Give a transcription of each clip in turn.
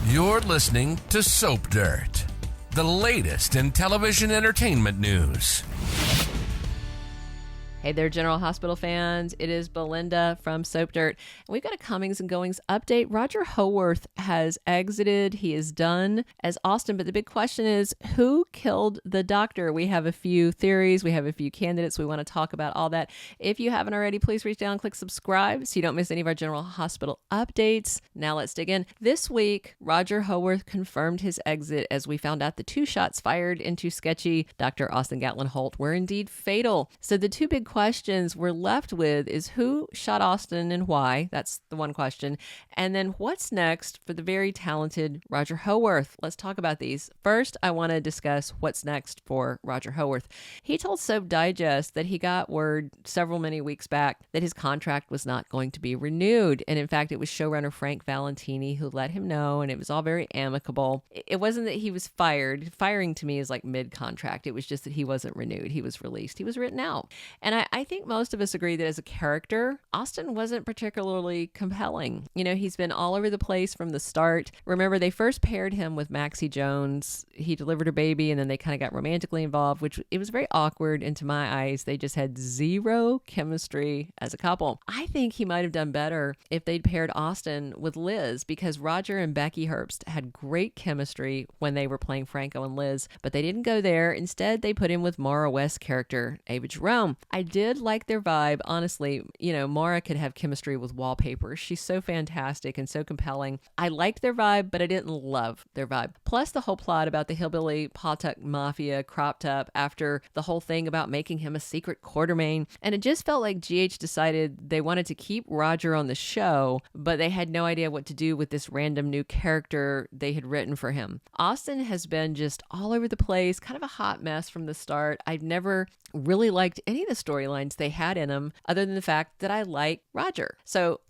You're listening to Soap Dirt, the latest in television entertainment news. Hey there, General Hospital fans. It is Belinda from Soap Dirt. And we've got a comings and goings update. Roger Howarth has exited. He is done as Austin. But the big question is, who killed the doctor? We have a few theories. We have a few candidates. We want to talk about all that. If you haven't already, please reach down and click subscribe so you don't miss any of our General Hospital updates. Now let's dig in. This week, Roger Howarth confirmed his exit as we found out the 2 shots fired into sketchy Dr. Austin Gatlin-Holt were indeed fatal. So the 2 big questions we're left with is who shot Austin and why? That's the one question. And then what's next for the very talented Roger Howarth? Let's talk about these. First, I want to discuss what's next for Roger Howarth. He told Soap Digest that he got word many weeks back that his contract was not going to be renewed. And in fact, it was showrunner Frank Valentini who let him know, and it was all very amicable. It wasn't that he was fired. Firing to me is like mid-contract. It was just that he wasn't renewed. He was released. He was written out. And I think most of us agree that as a character, Austin wasn't particularly compelling. You know, he's been all over the place from the start. Remember, they first paired him with Maxie Jones. He delivered her baby, and then they kind of got romantically involved, which it was very awkward. And to my eyes, they just had zero chemistry as a couple. I think he might have done better if they'd paired Austin with Liz, because Roger and Becky Herbst had great chemistry when they were playing Franco and Liz, but they didn't go there. Instead, they put him with Maura West's character, Ava Jerome. I did like their vibe. Honestly, you know, Maura could have chemistry with wallpaper. She's so fantastic and so compelling. I liked their vibe, but I didn't love their vibe. Plus the whole plot about the hillbilly Pawtuck Mafia cropped up after the whole thing about making him a secret Quartermain. And it just felt like GH decided they wanted to keep Roger on the show, but they had no idea what to do with this random new character they had written for him. Austin has been just all over the place, kind of a hot mess from the start. I've never really liked any of the storylines they had in them, other than the fact that I like Roger. So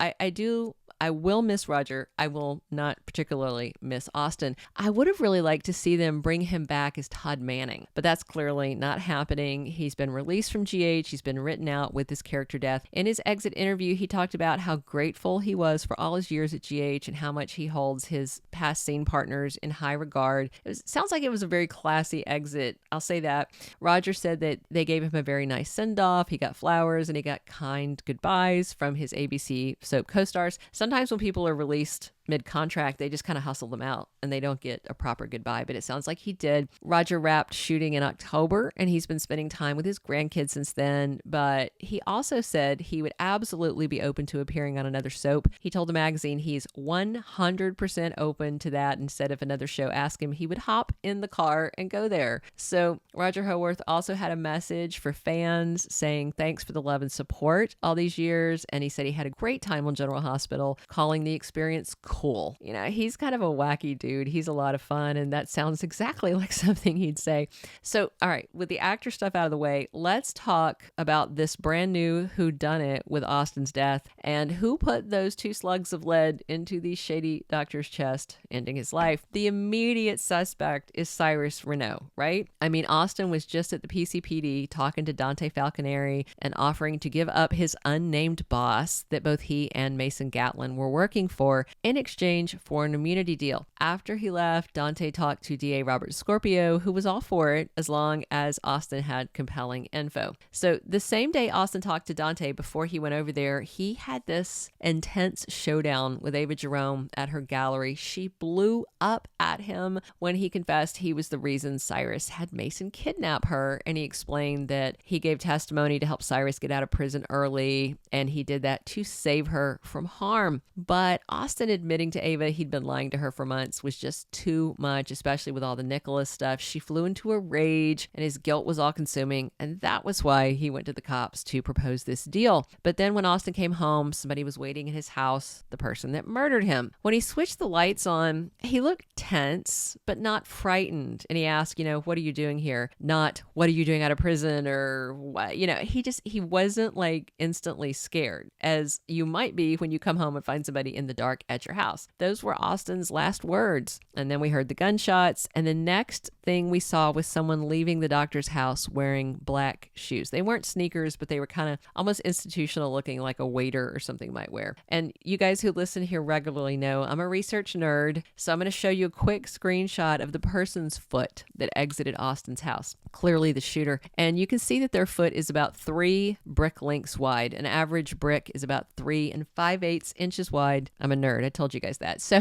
I will miss Roger. I will not particularly miss Austin. I would have really liked to see them bring him back as Todd Manning, but that's clearly not happening. He's been released from GH. He's been written out with his character death. In his exit interview, he talked about how grateful he was for all his years at GH and how much he holds his past scene partners in high regard. Sounds like it was a very classy exit. I'll say that. Roger said that they gave him a very nice send-off. He got flowers and he got kind goodbyes from his ABC soap co-stars. Sometimes when people are released mid-contract, they just kind of hustle them out and they don't get a proper goodbye, but it sounds like he did. Roger wrapped shooting in October and he's been spending time with his grandkids since then, but he also said he would absolutely be open to appearing on another soap. He told the magazine he's 100% open to that. Instead of another show ask him, he would hop in the car and go there. So Roger Howarth also had a message for fans saying thanks for the love and support all these years, and he said he had a great time on General Hospital, calling the experience cool. You know, he's kind of a wacky dude. He's a lot of fun, and that sounds exactly like something he'd say. So, all right, with the actor stuff out of the way, let's talk about this brand new whodunit with Austin's death and who put those 2 slugs of lead into the shady doctor's chest, ending his life. The immediate suspect is Cyrus Renault, right? I mean, Austin was just at the PCPD talking to Dante Falconeri and offering to give up his unnamed boss that both he and Mason Gatlin were working for in exchange for an immunity deal. After he left, Dante talked to DA Robert Scorpio, who was all for it as long as Austin had compelling info. So the same day Austin talked to Dante before he went over there, he had this intense showdown with Ava Jerome at her gallery. She blew up at him when he confessed he was the reason Cyrus had Mason kidnap her, and he explained that he gave testimony to help Cyrus get out of prison early, and he did that to save her from harm. But Austin admitting to Ava he'd been lying to her for months was just too much, especially with all the Nicholas stuff. She flew into a rage and his guilt was all consuming, and that was why he went to the cops to propose this deal. But then when Austin came home, somebody was waiting in his house, the person that murdered him. When he switched the lights on, he looked tense, but not frightened. And he asked, what are you doing here? Not, what are you doing out of prison, or what? He wasn't like instantly scared, as you might be when you come home and find somebody in the dark at your house. house. Those were Austin's last words. And then we heard the gunshots. And the next thing we saw was someone leaving the doctor's house wearing black shoes. They weren't sneakers, but they were kind of almost institutional looking, like a waiter or something might wear. And you guys who listen here regularly know I'm a research nerd. So I'm going to show you a quick screenshot of the person's foot that exited Austin's house. Clearly the shooter. And you can see that their foot is about 3 brick lengths wide. An average brick is about 3 5/8 inches wide. I'm a nerd. I told you guys that. So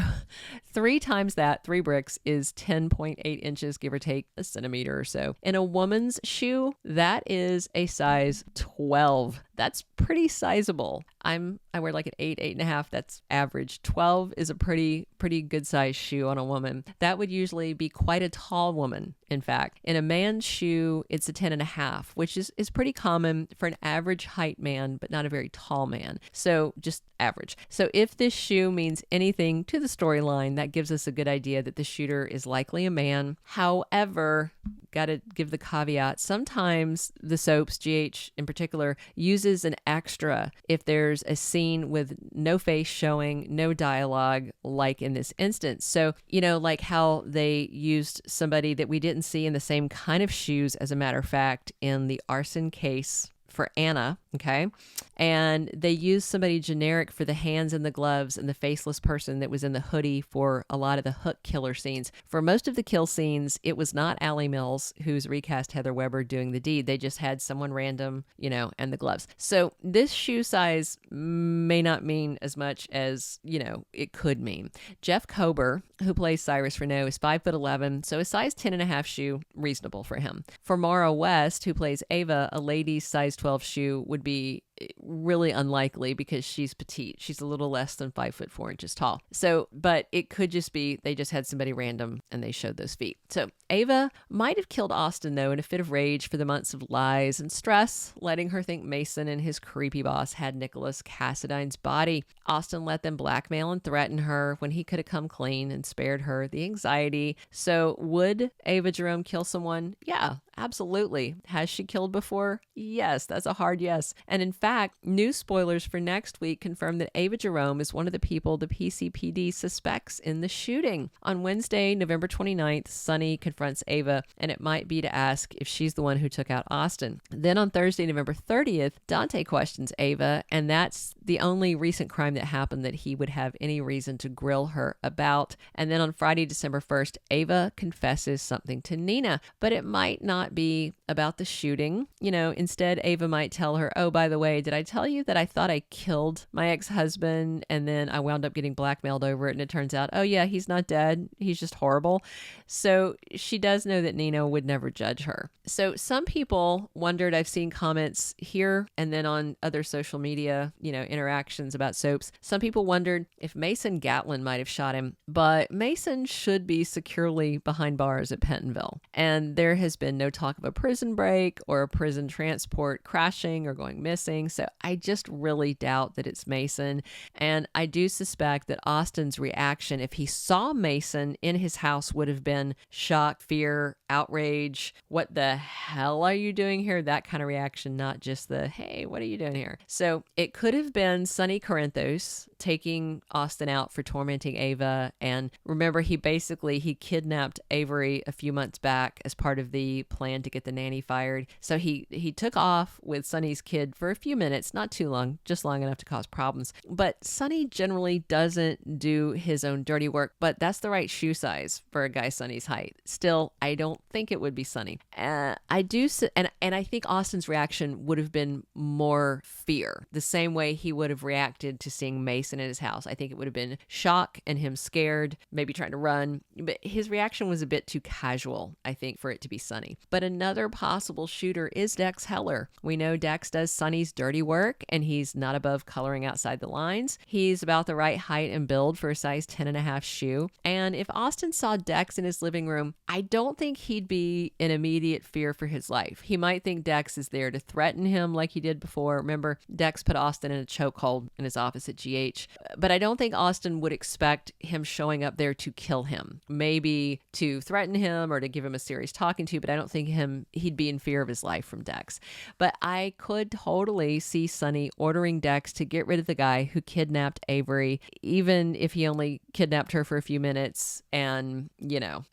3 times that, 3 bricks is 10.8 inches, give or take a centimeter or so. In a woman's shoe, that is a size 12. That's pretty sizable. I wear like an 8, 8.5. That's average. 12 is a pretty good size shoe on a woman. That would usually be quite a tall woman. In fact, in a man's shoe, it's a 10.5, which is pretty common for an average height man, but not a very tall man. So just average. So if this shoe means anything to the storyline, that gives us a good idea that the shooter is likely a man. However, got to give the caveat. Sometimes the soaps, GH in particular, uses an extra if there's a scene with no face showing, no dialogue, like in this instance. So, like how they used somebody that we didn't see in the same kind of shoes, as a matter of fact, in the arson case for Anna, okay? And they used somebody generic for the hands and the gloves and the faceless person that was in the hoodie for a lot of the hook killer scenes. For most of the kill scenes, it was not Allie Mills who's recast Heather Weber doing the deed. They just had someone random, and the gloves. So this shoe size may not mean as much as, it could mean. Jeff Kober, who plays Cyrus Renault, is 5'11", so a size 10.5 shoe, reasonable for him. For Maura West, who plays Ava, a lady's size 12 shoe would be really unlikely because she's petite. She's a little less than 5'4" tall. So, but it could just be they just had somebody random and they showed those feet. So Ava might have killed Austin, though, in a fit of rage for the months of lies and stress, letting her think Mason and his creepy boss had Nicholas Cassidyne's body. Austin let them blackmail and threaten her when he could have come clean and spared her the anxiety. So would Ava Jerome kill someone? Yeah, absolutely. Has she killed before? Yes, that's a hard yes. And in fact, new spoilers for next week confirm that Ava Jerome is one of the people the PCPD suspects in the shooting. On Wednesday, November 29th, Sonny confronts Ava, and it might be to ask if she's the one who took out Austin. Then on Thursday, November 30th, Dante questions Ava, and that's the only recent crime that happened that he would have any reason to grill her about. And then on Friday, December 1st, Ava confesses something to Nina, but it might not be about the shooting. Instead, Ava might tell her, oh, by the way, did I tell you that I thought I killed my ex-husband and then I wound up getting blackmailed over it, and it turns out, oh yeah, he's not dead, he's just horrible. So she does know that Nina would never judge her. So some people wondered, I've seen comments here and then on other social media, interactions about soaps. Some people wondered if Mason Gatlin might have shot him, but Mason should be securely behind bars at Pentonville. And there has been no talk of a prison break or a prison transport crashing or going missing. So I just really doubt that it's Mason. And I do suspect that Austin's reaction, if he saw Mason in his house, would have been shock, fear, outrage. What the hell are you doing here? That kind of reaction, not just the, hey, what are you doing here? So it could have been Sonny Corinthos taking Austin out for tormenting Ava. And remember, he kidnapped Avery a few months back as part of the plan to get the nanny fired. So he took off with Sonny's kid for a few minutes, not too long, just long enough to cause problems. But Sonny generally doesn't do his own dirty work, but that's the right shoe size for a guy Sonny's height. Still, I don't think it would be Sonny. And I think Austin's reaction would have been more fear, the same way he would have reacted to seeing Mason in his house. I think it would have been shock and him scared, maybe trying to run. But his reaction was a bit too casual, I think, for it to be Sonny. But another possible shooter is Dex Heller. We know Dex does Sonny's dirty work, and he's not above coloring outside the lines. He's about the right height and build for a size 10.5 shoe. And if Austin saw Dex in his living room, I don't think he'd be in immediate fear for his life. He might think Dex is there to threaten him like he did before. Remember, Dex put Austin in a chokehold in his office at GH. But I don't think Austin would expect him showing up there to kill him. Maybe to threaten him or to give him a serious talking to, but I don't think he'd be in fear of his life from Dex. But I could totally definitely see Sonny ordering Dex to get rid of the guy who kidnapped Avery, even if he only kidnapped her for a few minutes. And,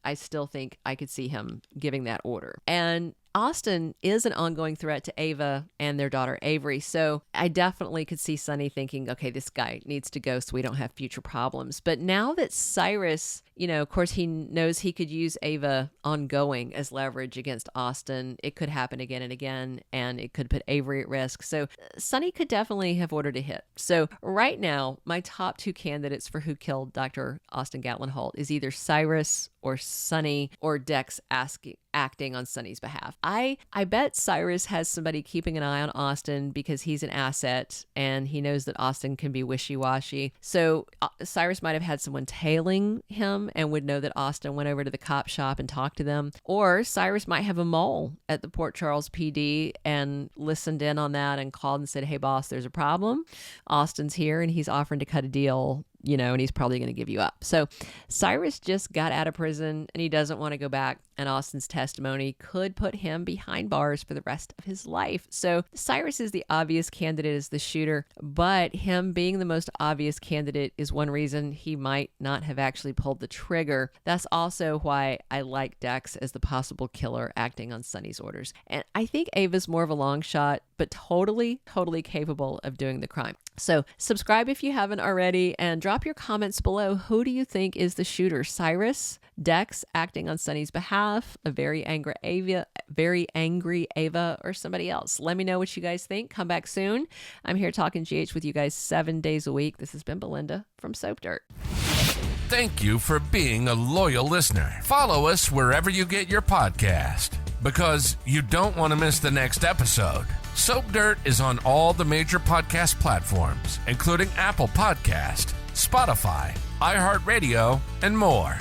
I still think I could see him giving that order. And Austin is an ongoing threat to Ava and their daughter Avery. So I definitely could see Sonny thinking, okay, this guy needs to go so we don't have future problems. But now that Cyrus, of course, he knows he could use Ava ongoing as leverage against Austin. It could happen again and again, and it could put Avery at risk. So Sonny could definitely have ordered a hit. So right now, my top two candidates for who killed Dr. Austin Gatlin-Holt is either Cyrus or Sonny or Dex acting on Sonny's behalf. I bet Cyrus has somebody keeping an eye on Austin because he's an asset and he knows that Austin can be wishy-washy. So Cyrus might have had someone tailing him and would know that Austin went over to the cop shop and talked to them. Or Cyrus might have a mole at the Port Charles PD and listened in on that and called and said, hey boss, there's a problem. Austin's here and he's offering to cut a deal, and he's probably going to give you up. So Cyrus just got out of prison and he doesn't want to go back. And Austin's testimony could put him behind bars for the rest of his life. So Cyrus is the obvious candidate as the shooter, but him being the most obvious candidate is one reason he might not have actually pulled the trigger. That's also why I like Dex as the possible killer acting on Sonny's orders. And I think Ava's more of a long shot, but totally capable of doing the crime. So subscribe if you haven't already and drop your comments below. Who do you think is the shooter? Cyrus, Dex acting on Sonny's behalf, a very angry Ava, or somebody else? Let me know what you guys think. Come back soon. I'm here talking GH with you guys 7 days a week. This has been Belinda from Soap Dirt. Thank you for being a loyal listener. Follow us wherever you get your podcast, because you don't want to miss the next episode. Soap Dirt is on all the major podcast platforms, including Apple Podcast, Spotify, iHeartRadio, and more.